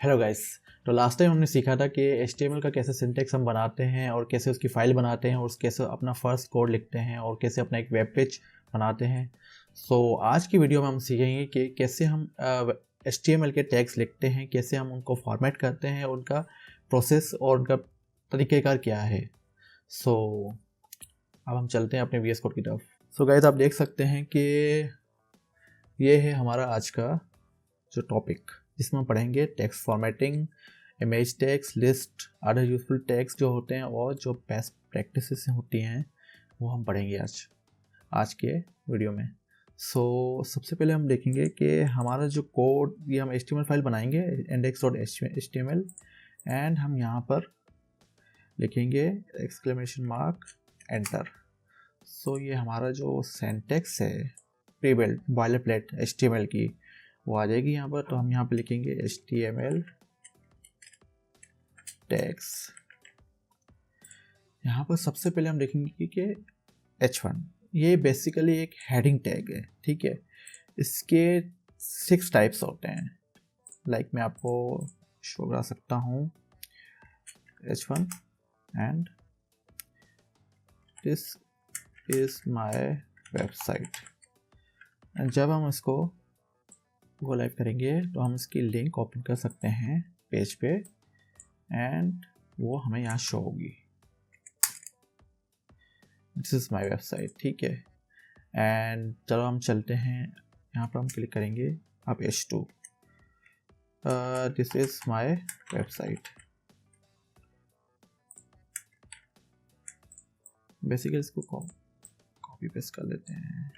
Hello guys. तो last time हमने सीखा था कि HTML का कैसे सिंटेक्स हम बनाते हैं और कैसे उसकी फ़ाइल बनाते हैं और कैसे अपना फर्स्ट कोड लिखते हैं और कैसे अपना एक वेब पेज बनाते हैं। आज की वीडियो में हम सीखेंगे कि कैसे हम HTML के टैग्स लिखते हैं, कैसे हम उनको फॉर्मेट करते हैं, उनका प्रोसेस और उनका तरीक़ेकार क्या है। अब हम चलते हैं अपने VS कोड की तरफ। गाइस, आप देख सकते हैं कि ये है हमारा आज का जो टॉपिक, जिसमें हम पढ़ेंगे text formatting, image tags, list, other useful tags जो होते हैं और जो बेस्ट प्रैक्टिसेस होती हैं वो हम पढ़ेंगे आज के वीडियो में। सबसे पहले हम देखेंगे कि हमारा जो कोड, ये हम HTML फाइल बनाएंगे index.html एंड हम यहाँ पर लिखेंगे एक्सक्लेमेशन मार्क एंटर। ये हमारा जो सिंटैक्स है प्री बिल्ट बॉयलरप्लेट HTML की वो आ जाएगी यहाँ पर। तो हम यहाँ पे लिखेंगे HTML टैग्स। यहाँ पर सबसे पहले हम देखेंगे कि H1 ये बेसिकली एक हेडिंग टैग है, ठीक है। इसके 6 टाइप्स होते हैं। मैं आपको शो करा सकता हूँ H1 and this is my website. जब हम इसको गो लाइव करेंगे तो हम इसकी लिंक ओपन कर सकते हैं पेज पे एंड वो हमें यहाँ शो होगी। दिस इज़ माय वेबसाइट, ठीक है। एंड चलो हम चलते हैं, यहाँ पर हम क्लिक करेंगे अब H2। This is my website. Basically इसको कॉपी पेस्ट कर लेते हैं।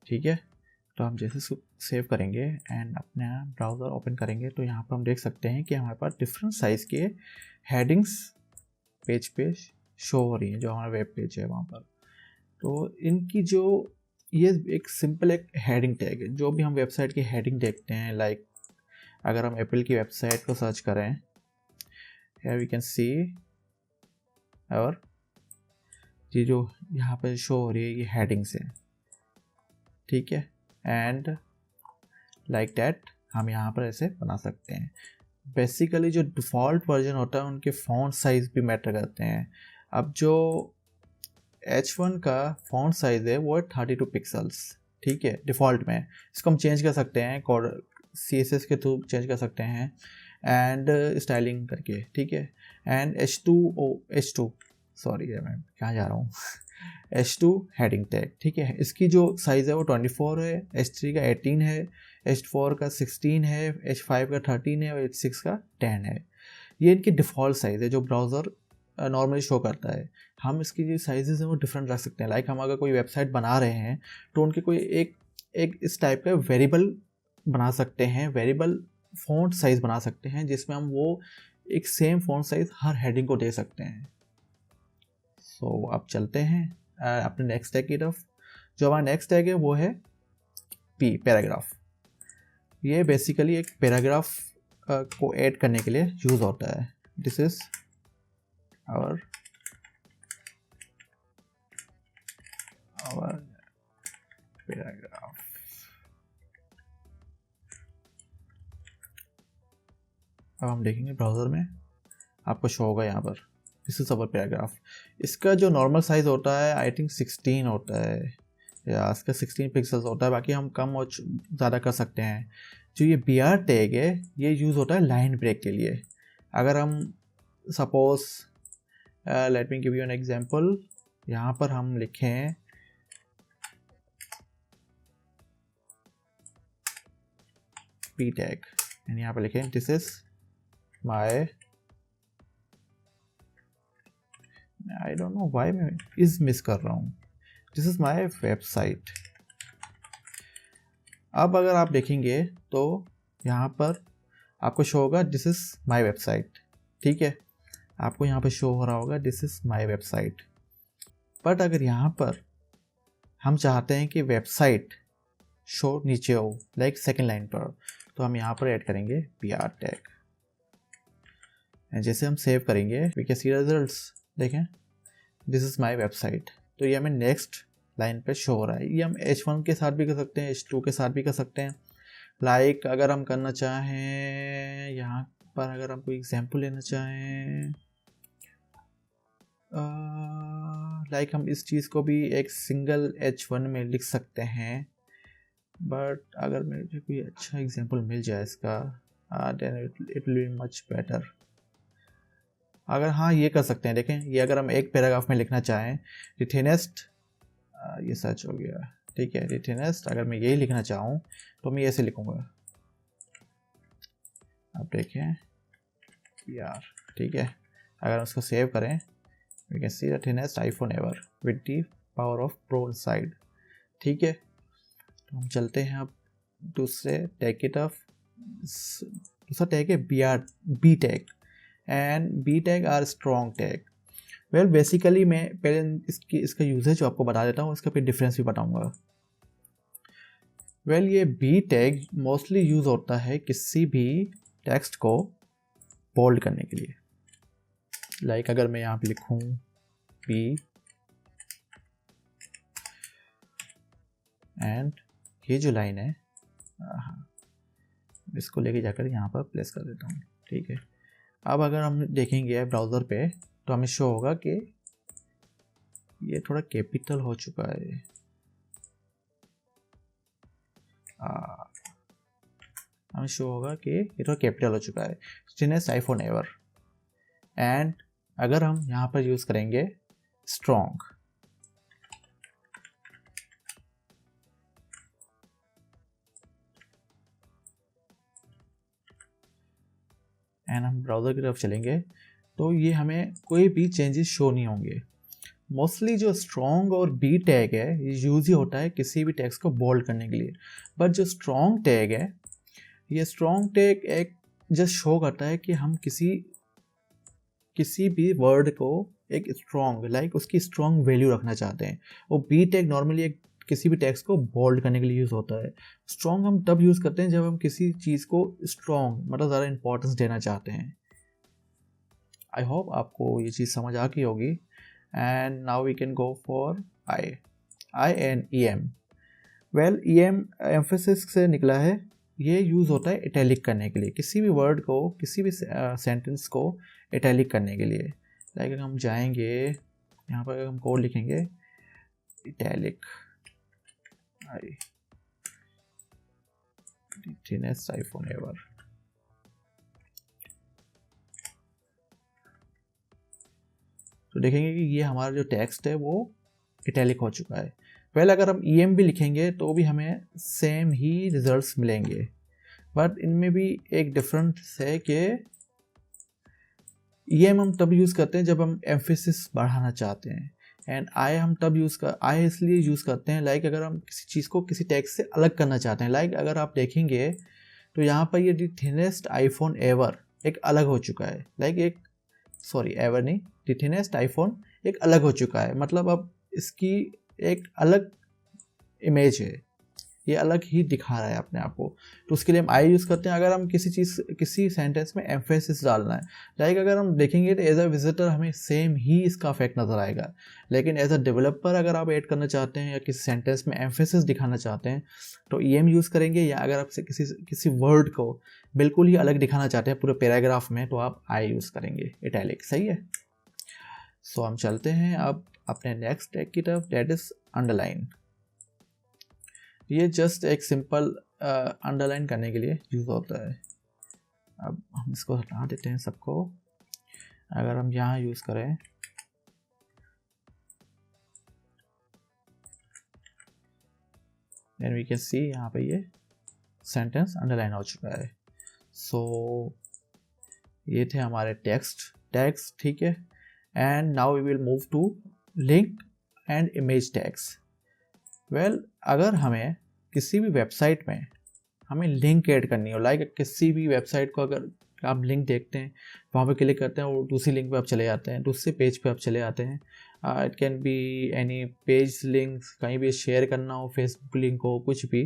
ठीक है, तो हम जैसे सेव करेंगे एंड अपने ब्राउज़र ओपन करेंगे तो यहाँ पर हम देख सकते हैं कि हमारे पास डिफरेंट साइज़ के हेडिंग्स पेज पे शो हो रही हैं, जो हमारा वेब पेज है वहाँ पर। तो इनकी जो ये एक सिंपल एक हेडिंग टैग है। जो भी हम वेबसाइट की हेडिंग देखते हैं, अगर हम एप्पल की वेबसाइट को सर्च करें, हियर वी कैन सी, और ये जो यहाँ पर शो हो रही है ये हेडिंग्स है, ठीक है। एंड लाइक दैट हम यहाँ पर ऐसे बना सकते हैं। बेसिकली जो डिफ़ॉल्ट वर्जन होता है उनके फ़ॉन्ट साइज़ भी मैटर करते हैं। अब जो H1 का फ़ॉन्ट साइज़ है वो है 32 पिक्सल्स, ठीक है, डिफ़ॉल्ट में। इसको हम चेंज कर सकते हैं कोड CSS के थ्रू चेंज कर सकते हैं एंड स्टाइलिंग करके, ठीक है। एंड H2 सॉरी मैं कहाँ जा रहा हूँ H2 हेडिंग टैग, ठीक है। इसकी जो साइज़ है वो 24 है, H3 का 18 है, H4 का 16 है, H5 का 13 है और H6 का 10 है। ये इनकी डिफ़ॉल्ट साइज़ है जो ब्राउज़र नॉर्मली शो करता है। हम इसकी जो साइजेस हैं वो डिफरेंट रख सकते हैं। हम अगर कोई वेबसाइट बना रहे हैं तो उनके कोई एक इस टाइप का वेरिएबल बना सकते हैं, वेरिएबल फ़ॉन्ट साइज़ बना सकते हैं, जिसमें हम वो एक सेम फ़ॉन्ट साइज़ हर हेडिंग को दे सकते हैं। अब चलते हैं अपने नेक्स्ट टैग की तरफ। जो हमारा नेक्स्ट टैग है वो है पैराग्राफ। ये बेसिकली एक पैराग्राफ को ऐड करने के लिए यूज़ होता है। This is our paragraph। अब हम देखेंगे ब्राउज़र में, आपको शो होगा यहाँ पर दिस इज अवर पैराग्राफ। इसका जो नॉर्मल साइज़ होता है आई थिंक 16 होता है, या इसका 16 पिक्सल्स होता है। बाकी हम कम और ज़्यादा कर सकते हैं। जो ये BR टैग है ये यूज़ होता है लाइन ब्रेक के लिए। अगर हम suppose let me give you an example, यहाँ पर हम लिखें P टैग एंड यहाँ पर लिखें this is my, I don't know why मैं इज मिस कर रहा हूँ, दिस इज माय वेबसाइट। अब अगर आप देखेंगे तो यहाँ पर आपको शो होगा दिस इज माय वेबसाइट, ठीक है। आपको यहाँ पर शो हो रहा होगा this is my website. But अगर यहाँ पर हम चाहते हैं कि वेबसाइट शो नीचे हो, लाइक सेकेंड लाइन पर, तो हम यहाँ पर ऐड करेंगे PR टैग। जैसे हम सेव करेंगे वी कैन सी रिजल्ट्स, देखें दिस इज़ माय वेबसाइट। तो ये हमें नेक्स्ट लाइन पे शो हो रहा है। ये हम H1 के साथ भी कर सकते हैं, H2 के साथ भी कर सकते हैं। लाइक अगर हम करना चाहें यहाँ पर, अगर हम कोई एग्जांपल लेना चाहें, लाइक हम इस चीज़ को भी एक सिंगल H1 में लिख सकते हैं, बट अगर मुझे कोई अच्छा एग्जांपल मिल जाए इसका, then it will be much better. अगर हाँ ये कर सकते हैं, देखें ये अगर हम एक पैराग्राफ में लिखना चाहें, द थिनेस्ट, ये सच हो गया, ठीक है, द थिनेस्ट, अगर मैं यही लिखना चाहूँ तो मैं ऐसे लिखूँगा, अब देखें यार, ठीक है। अगर हम उसको सेव करें, we can see the thinnest iPhone ever with the power of pro side, ठीक है। तो हम चलते हैं अब दूसरे टैग की तरफ। दूसरा टैग है B tag, and B tag are strong tag. Well basically मैं पहले इसका यूजेज आपको बता देता हूँ, इसका फिर डिफरेंस भी बताऊँगा। वेल ये बी टैग मोस्टली यूज़ होता है किसी भी टेक्स्ट को बोल्ड करने के लिए। लाइक अगर मैं यहाँ पे लिखूँ बी एंड ये जो लाइन है, इसको लेके जाकर यहाँ पर प्लेस कर देता हूँ, ठीक है। अब अगर हम देखेंगे ब्राउज़र पे तो हमें शो होगा कि ये थोड़ा कैपिटल हो चुका है, हमें शो होगा कि ये थोड़ा कैपिटल हो चुका है, थिनेस्ट आईफोन एवर। एंड अगर हम यहाँ पर यूज़ करेंगे स्ट्रॉन्ग, एंड हम ब्राउज़र की तरफ चलेंगे तो ये हमें कोई भी चेंजेस शो नहीं होंगे। मोस्टली जो स्ट्रॉन्ग और बी टैग है ये यूज ही होता है किसी भी टेक्स्ट को बोल्ड करने के लिए, बट जो स्ट्रॉन्ग टैग है, ये स्ट्रॉन्ग टैग एक जस्ट शो करता है कि हम किसी भी वर्ड को एक स्ट्रॉन्ग, लाइक उसकी स्ट्रॉन्ग वैल्यू रखना चाहते हैं। और बी टैग नॉर्मली एक किसी भी टेक्स्ट को बोल्ड करने के लिए यूज़ होता है। स्ट्रॉन्ग हम तब यूज़ करते हैं जब हम किसी चीज़ को स्ट्रॉन्ग मतलब ज़्यादा इंपॉर्टेंस देना चाहते हैं। आई होप आपको ये चीज़ समझ आ गई होगी। And now we can go for I and EM। Well EM emphasis से निकला है, ये यूज़ होता है इटैलिक करने के लिए, किसी भी वर्ड को, किसी भी सेंटेंस को इटैलिक करने के लिए। लाइक हम जाएंगे यहाँ पर, हम कोड लिखेंगे इटैलिक आई थिनेस्ट आईफोन एवर, तो देखेंगे कि ये हमारा जो टेक्स्ट है वो इटैलिक हो चुका है। वेल अगर हम EM भी लिखेंगे तो भी हमें सेम ही रिजल्ट्स मिलेंगे, बट इनमें भी एक डिफरेंस है कि EM हम तब यूज़ करते हैं जब हम एम्फेसिस बढ़ाना चाहते हैं, एंड आई हम तब आई इसलिए यूज़ करते हैं लाइक अगर हम किसी चीज़ को किसी टेक्स्ट से अलग करना चाहते हैं। लाइक अगर आप देखेंगे तो यहाँ पर ये द थिनेस्ट आईफोन एवर एक अलग हो चुका है, लाइक एक एवर नहीं, द थिनेस्ट आईफोन एक अलग हो चुका है, मतलब अब इसकी एक अलग इमेज है, ये अलग ही दिखा रहा है अपने आप को। तो उसके लिए हम आई यूज़ करते हैं अगर हम किसी सेंटेंस में एम्फेसिस डालना है। लाइक अगर हम देखेंगे तो एज अ विजिटर हमें सेम ही इसका इफेक्ट नज़र आएगा, लेकिन एज अ डेवलपर अगर आप ऐड करना चाहते हैं या किसी सेंटेंस में एम्फेसिस दिखाना चाहते हैं तो EM यूज़ करेंगे, या अगर आप किसी वर्ड को बिल्कुल ही अलग दिखाना चाहते हैं पूरे पैराग्राफ में तो आप आई यूज़ करेंगे इटैलिक, सही है। सो हम चलते हैं अब अपने नेक्स्ट टैग की तरफ, दैट इज अंडरलाइन। ये जस्ट एक सिंपल अंडरलाइन करने के लिए यूज़ होता है। अब हम इसको हटा देते हैं सबको। अगर हम यहाँ यूज़ करें देन वी कैन सी यहाँ पे ये सेंटेंस अंडरलाइन हो चुका है। सो ये थे हमारे टैग्स, ठीक है। And now we will move to link and image tags. Well अगर हमें किसी भी वेबसाइट में हमें लिंक ऐड करनी हो, लाइक किसी भी वेबसाइट को अगर आप लिंक देखते हैं वहाँ पे क्लिक करते हैं और दूसरी लिंक पे आप चले जाते हैं, दूसरे पेज पे आप चले जाते हैं, it can be any page link, कहीं भी शेयर करना हो, फेसबुक लिंक हो, कुछ भी,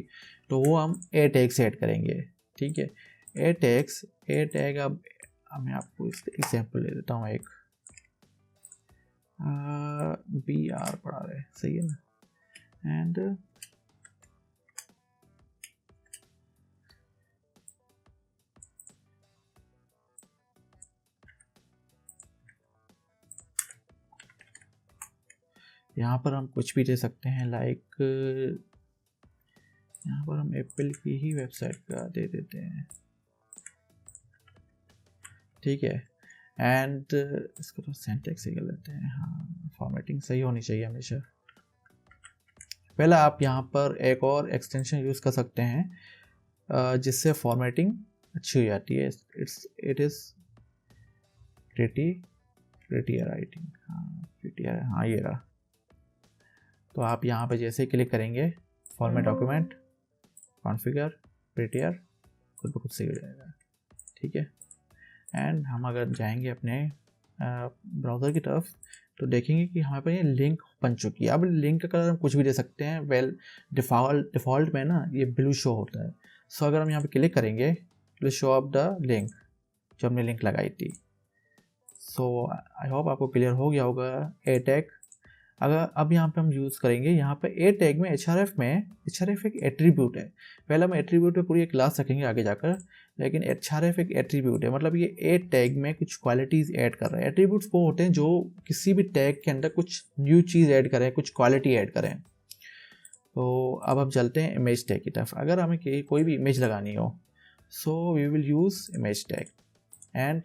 तो वो हम ए टैग से ऐड करेंगे, ठीक है। ए टैग अब मैं आपको इसका एग्जाम्पल ले देता हूँ एक, BR पढ़ा रहे, सही है ना। एंड यहाँ पर हम कुछ भी दे सकते हैं, लाइक यहाँ पर हम एप्पल की ही वेबसाइट का दे देते हैं, ठीक है। एंड इसको तो सिंटैक्स ही कर लेते हैं, हाँ फॉर्मेटिंग सही होनी चाहिए हमेशा। पहला आप यहाँ पर एक और एक्सटेंशन यूज़ कर सकते हैं जिससे फॉर्मेटिंग अच्छी हो जाती है। It is prettier I think, हाँ प्रिटियर, हाँ ये रहा। तो आप यहाँ पे जैसे क्लिक करेंगे फॉर्मेट डॉक्यूमेंट, कॉन्फ़िगर, प्रिटियर, खुद ब खुद सही हो जाएगा, ठीक है। एंड हम अगर जाएंगे अपने ब्राउज़र की तरफ तो देखेंगे कि हमारे पास ये लिंक बन चुकी है। अब लिंक का कलर हम कुछ भी दे सकते हैं, वेल डिफ़ॉल्ट में ना ये ब्लू शो होता है। सो अगर हम यहाँ पे क्लिक करेंगे तो शो अप द लिंक जो हमने लिंक लगाई थी। सो आई होप आपको क्लियर हो गया होगा ए टैग। अगर अब यहाँ पे हम यूज़ करेंगे, यहाँ पे ए टैग में HRF एक एट्रीब्यूट है। पहले हम एट्रीब्यूट पे पूरी एक क्लास रखेंगे आगे जाकर, लेकिन HRF एक एट्रीब्यूट है, मतलब ये ए टैग में कुछ क्वालिटीज़ ऐड कर रहा है। एट्रीब्यूट्स वो होते हैं जो किसी भी टैग के अंदर कुछ न्यू चीज़ ऐड करें, कुछ क्वालिटी ऐड करें। तो अब हम चलते हैं इमेज टैग की तरफ। अगर हमें कोई भी इमेज लगानी हो, so we will use image tag. And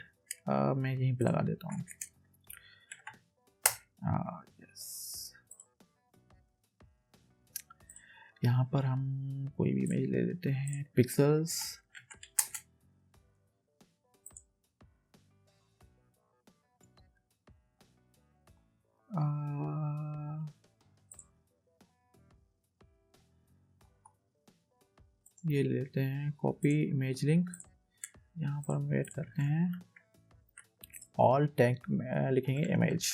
मैं यहीं पे लगा देता हूँ, यहाँ पर हम कोई भी इमेज ले लेते हैं, पिक्सल्स, ये ले लेते हैं कॉपी इमेज लिंक। यहाँ पर हम वेट करते हैं, ऑल टैग में लिखेंगे इमेज।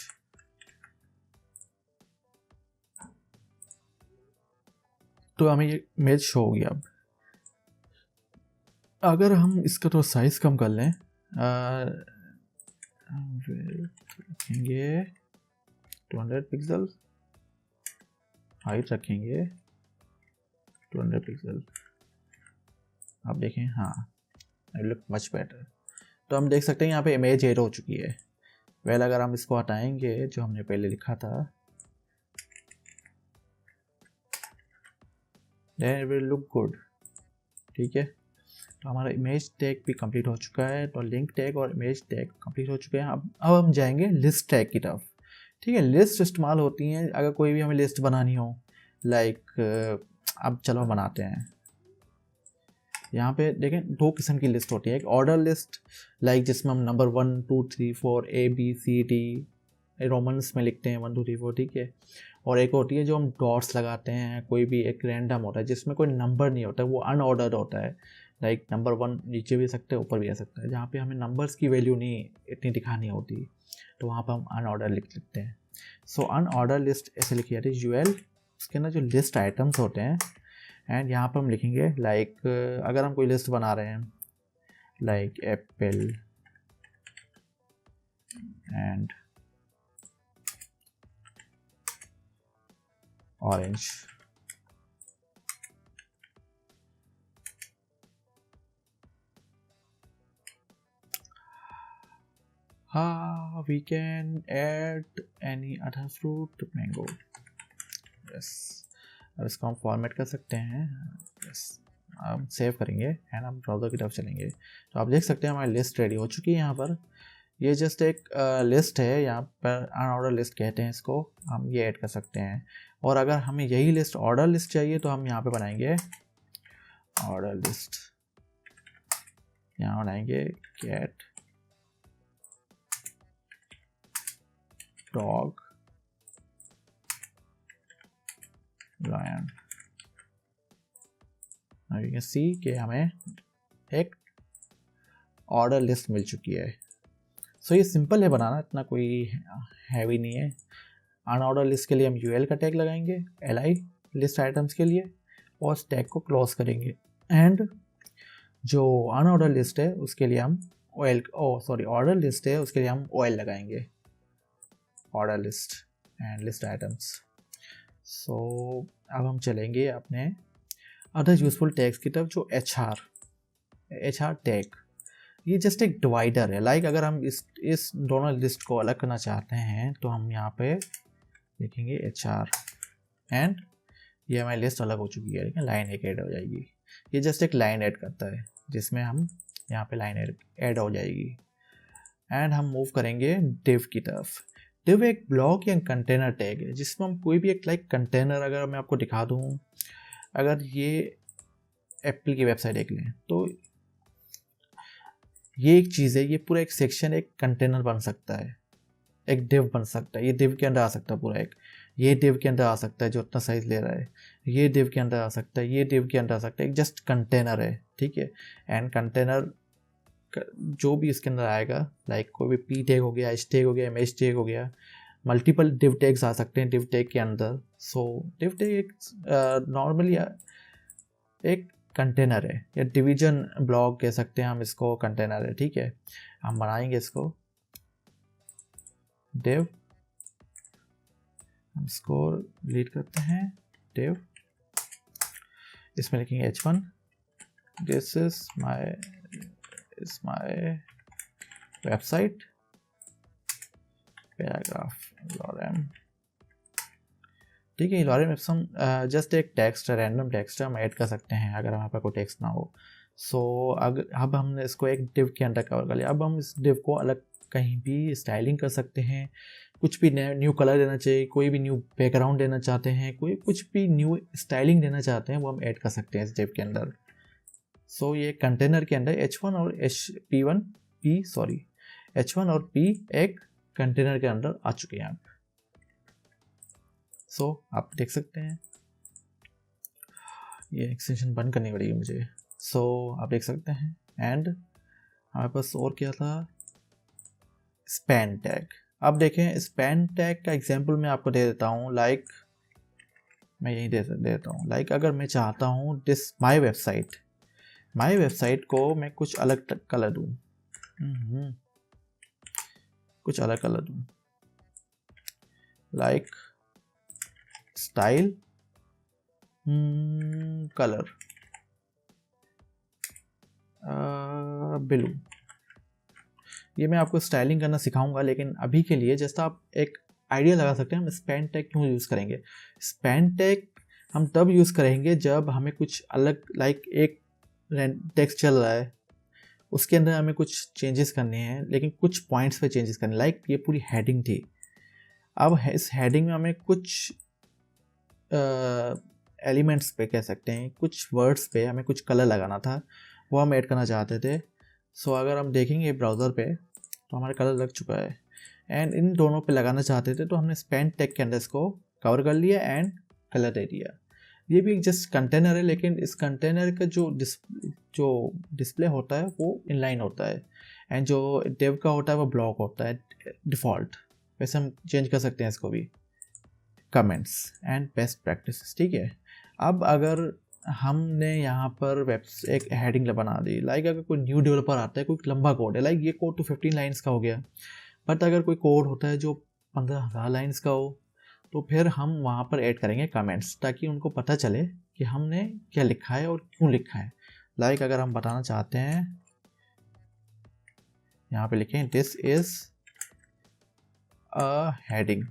तो हमें ये इमेज शो हो गया। अब अगर हम इसका तो साइज कम कर लें, रखेंगे 200 पिक्सल, हाइट रखेंगे 200 पिक्सल। आप देखें, हाँ लुक मच बेटर। तो हम देख सकते हैं यहाँ पे इमेज ऐड हो चुकी है। वेल अगर हम इसको हटाएंगे जो हमने पहले लिखा था, then it will look good, ठीक है। तो हमारा इमेज टैग भी कंप्लीट हो चुका है। तो लिंक टैग और इमेज टैग कंप्लीट हो चुके हैं। अब हम जाएंगे लिस्ट टैग की तरफ, ठीक है। लिस्ट इस्तेमाल होती हैं अगर कोई भी हमें लिस्ट बनानी हो, लाइक अब चलो बनाते हैं। यहाँ पे देखें दो किस्म की लिस्ट होती है, एक ऑर्डर लिस्ट लाइक जिसमें हम नंबर 1 2 3 4 ABCD रोमन्स में लिखते हैं 1 2 3 4, ठीक है। और एक होती है जो हम डॉट्स लगाते हैं, कोई भी एक रैंडम होता है जिसमें कोई नंबर नहीं होता, वो अनऑर्डर्ड होता है। लाइक नंबर 1 नीचे भी सकते हैं, ऊपर भी आ सकता है, जहाँ पे हमें नंबर्स की वैल्यू नहीं इतनी दिखानी होती, तो वहाँ पर हम अनऑर्डर लिख सकते हैं। सो अनऑर्डर लिस्ट ऐसे लिखी जाती है UL, उसके अंदर जो लिस्ट आइटम्स होते हैं। एंड यहाँ पर हम लिखेंगे लाइक अगर हम कोई लिस्ट बना रहे हैं like Apple and orange, we can add any other fruit, mango, yes। अब इसको हम फॉर्मेट कर सकते हैं, yes। हम सेव करेंगे एंड हम ब्राउज़र की तरफ चलेंगे। तो आप देख सकते हैं हमारी लिस्ट रेडी हो चुकी है। यहाँ पर ये जस्ट एक लिस्ट है, यहाँ पर अनऑर्डर लिस्ट कहते हैं इसको, हम ये ऐड कर सकते हैं। और अगर हमें यही लिस्ट ऑर्डर लिस्ट चाहिए तो हम यहाँ पे बनाएंगे ऑर्डर लिस्ट, यहाँ बनाएंगे कैट डॉग लायन। अब यू कैन सी कि हमें एक ऑर्डर लिस्ट मिल चुकी है। सो ये सिंपल है बनाना, इतना कोई हैवी नहीं है। अनऑर्डर लिस्ट के लिए हम UL का टैग लगाएंगे, LI लिस्ट आइटम्स के लिए, और स्टैक को क्लोज करेंगे। एंड जो अनऑर्डर लिस्ट है उसके लिए हम ऑर्डर लिस्ट है उसके लिए हम ऑयल लगाएंगे, order list and list items. So अब हम चलेंगे अपने अदर यूजफुल टैग्स की तरफ, जो एच आर टैग, ये जस्ट एक डिवाइडर है। लाइक अगर हम इस दोनों लिस्ट को अलग करना चाहते हैं तो हम यहाँ पे लिखेंगे एच आर, एंड ये हमारी लिस्ट अलग हो चुकी है, लेकिन लाइन एक ऐड हो जाएगी। ये जस्ट एक लाइन ऐड करता है जिसमें हम यहाँ पे लाइन ऐड हो जाएगी। एंड हम मूव करेंगे डिव की तरफ। डिव एक ब्लॉक या कंटेनर टैग है जिसमें हम कोई भी एक लाइक कंटेनर, अगर मैं आपको दिखा दूँ, अगर ये एप्पल की वेबसाइट देख लें तो ये एक चीज़ है, ये पूरा एक सेक्शन एक कंटेनर बन सकता है, एक डिव बन सकता है, ये डिव के अंदर आ सकता है पूरा एक, ये डिव के अंदर आ सकता है जो उतना साइज ले रहा है, ये डिव के अंदर आ सकता है, ये डिव के अंदर आ सकता है, एक जस्ट कंटेनर है, ठीक है। एंड कंटेनर जो भी इसके अंदर आएगा, लाइक कोई भी पी टैग हो गया, एच टैग हो गया, एमएच टैग हो गया, मल्टीपल डिव टैग्स आ सकते हैं डिव टैग के अंदर। सो डिव टैग एक नॉर्मली एक कंटेनर है, या डिवीजन ब्लॉक कह सकते हैं हम इसको, कंटेनर है, ठीक है। हम बनाएंगे इसको डिव, हम इसको रीड करते हैं डिव, इसमें लिखेंगे h1, this is my website paragraph lorem, ठीक है। lorem ipsum जस्ट एक टेक्स्ट, रैंडम टेक्स्ट हम ऐड कर सकते हैं अगर हमारे पास कोई टेक्स्ट ना हो। सो अब हमने इसको एक डिव के अंदर कवर कर लिया। अब हम इस डिव को अलग कहीं भी स्टाइलिंग कर सकते हैं, कुछ भी न्यू कलर देना चाहिए, कोई भी न्यू बैकग्राउंड देना चाहते हैं, कोई कुछ भी न्यू स्टाइलिंग देना चाहते हैं, वो हम ऐड कर सकते हैं इस डिव के अंदर। सो ये कंटेनर के अंदर h1 और h1 और p एक कंटेनर के अंदर आ चुके हैं। सो आप देख सकते हैं, ये एक्सटेंशन बंद करनी पड़ेगी मुझे। सो आप देख सकते हैं। एंड हमारे पास और क्या था, स्पैन टैग। अब देखें, स्पैन टैग का एग्जांपल मैं आपको दे देता हूँ। लाइक मैं यही दे देता हूँ, लाइक अगर मैं चाहता हूँ दिस माय वेबसाइट को मैं कुछ अलग कलर दूँ, कुछ अलग कलर दूँ, लाइक स्टाइल कलर ब्लू। ये मैं आपको स्टाइलिंग करना सिखाऊंगा, लेकिन अभी के लिए जस्ट आप एक आइडिया लगा सकते हैं हम स्पैन टैग क्यों यूज़ करेंगे। स्पैन टैग हम तब यूज़ करेंगे जब हमें कुछ अलग, लाइक एक टेक्स्ट चल रहा है, उसके अंदर हमें कुछ चेंजेस करने हैं, लेकिन कुछ पॉइंट्स पे चेंजेस करने। लाइक ये पूरी हेडिंग थी, अब इस हेडिंग में हमें कुछ एलिमेंट्स पे कह सकते हैं, कुछ वर्ड्स पे हमें कुछ कलर लगाना था, वो हम ऐड करना चाहते थे। सो अगर हम देखेंगे ब्राउज़र पे तो हमारा कलर लग चुका है, एंड इन दोनों पे लगाना चाहते थे तो हमने स्पैन टैग के अंदर इसको कवर कर लिया एंड कलर दे दिया। ये भी एक जस्ट कंटेनर है, लेकिन इस कंटेनर का जो डिस्प्ले होता है वो इनलाइन होता है, एंड जो डिव का होता है वो ब्लॉक होता है डिफ़ॉल्ट। वैसे हम चेंज कर सकते हैं इसको भी। कमेंट्स एंड बेस्ट प्रैक्टिसेस, ठीक है। अब अगर हमने यहाँ पर एक हेडिंग बना दी, लाइक अगर कोई न्यू डेवलपर आता है, कोई लंबा कोड है, लाइक ये कोड तो 15 लाइन्स का हो गया, बट अगर कोई कोड होता है जो 15,000 लाइन्स का हो, तो फिर हम वहाँ पर ऐड करेंगे कमेंट्स, ताकि उनको पता चले कि हमने क्या लिखा है और क्यों लिखा है। लाइक अगर हम बताना चाहते हैं, यहाँ पे लिखें दिस इज अ हेडिंग।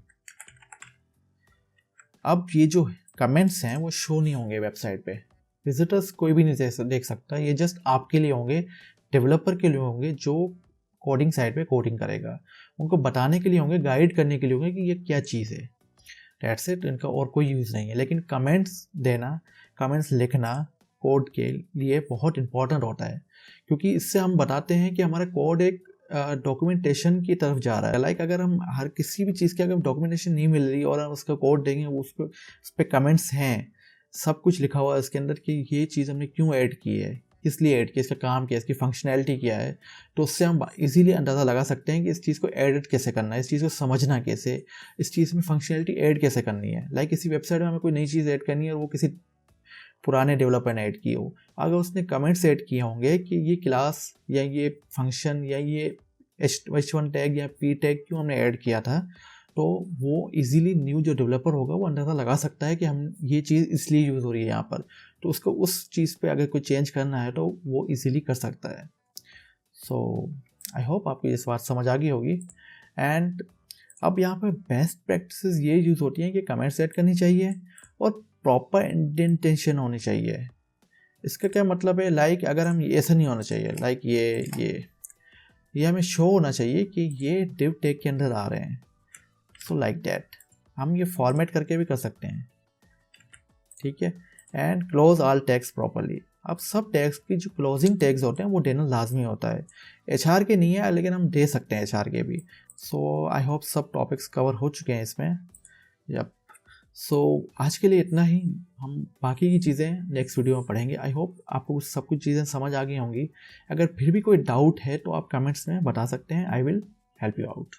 अब ये जो कमेंट्स हैं वो शो नहीं होंगे वेबसाइट पे, विजिटर्स कोई भी नहीं देख सकता, ये जस्ट आपके लिए होंगे, डेवलपर के लिए होंगे जो कोडिंग साइड पे कोडिंग करेगा, उनको बताने के लिए होंगे, गाइड करने के लिए होंगे कि ये क्या चीज़ है। दैट्स इट, इनका और कोई यूज़ नहीं है। लेकिन कमेंट्स देना, कमेंट्स लिखना कोड के लिए बहुत इंपॉर्टेंट होता है, क्योंकि इससे हम बताते हैं कि हमारा कोड एक डॉक्यूमेंटेशन की तरफ जा रहा है। लाइक अगर हम हर किसी भी चीज़ की अगर डॉक्यूमेंटेशन नहीं मिल रही और हम उसका कोड देंगे, उस पर कमेंट्स हैं, सब कुछ लिखा हुआ है इसके अंदर कि ये चीज़ हमने क्यों ऐड की है, किस लिए ऐड किया, इसका काम क्या है, इसकी फंक्शनैलिटी क्या है, तो उससे हम इजीली अंदाज़ा लगा सकते हैं कि इस चीज़ को एडिट कैसे करना है, इस चीज़ को समझना कैसे, इस चीज़ में फंक्शनैलिटी ऐड कैसे करनी है। लाइक किसी वेबसाइट में हमें कोई नई चीज़ ऐड करनी है और वो किसी पुराने डेवलपर ने ऐड किए हो, अगर उसने कमेंट्स ऐड किए होंगे कि ये क्लास या ये फंक्शन या ये h1 टैग या p टैग क्यों हमने ऐड किया था, तो वो इजीली न्यू जो डेवलपर होगा वो अंदाज़ा लगा सकता है कि हम ये चीज़ इसलिए यूज़ हो रही है यहाँ पर, तो उसको उस चीज़ पे अगर कोई चेंज करना है तो वो इजीली कर सकता है। सो आई होप आपको इस बात समझ आ गई होगी। एंड अब यहाँ पे बेस्ट प्रैक्टिसेस ये यूज़ होती हैं कि कमेंट सेट करनी चाहिए और प्रॉपर इंडेंटेशन होनी चाहिए। इसका क्या मतलब है, लाइक अगर हम ऐसा नहीं होना चाहिए, लाइक ये हमें शो होना चाहिए कि ये डिव टैग के अंदर आ रहे हैं। सो लाइक दैट हम ये फॉर्मेट करके भी कर सकते हैं, ठीक है। And close all tags properly. अब सब टैग्स की जो क्लोजिंग टैग्स होते हैं वो देना लाजमी होता है। HR के नहीं है लेकिन हम दे सकते हैं HR के भी। सो आई होप सब टॉपिक्स कवर हो चुके हैं इसमें। यप, सो आज के लिए इतना ही। हम बाकी की चीज़ें नेक्स्ट वीडियो में पढ़ेंगे। आई होप आपको सब कुछ चीज़ें समझ आ गई होंगी। अगर फिर भी कोई डाउट है तो आप कमेंट्स में बता सकते हैं, I will help you out.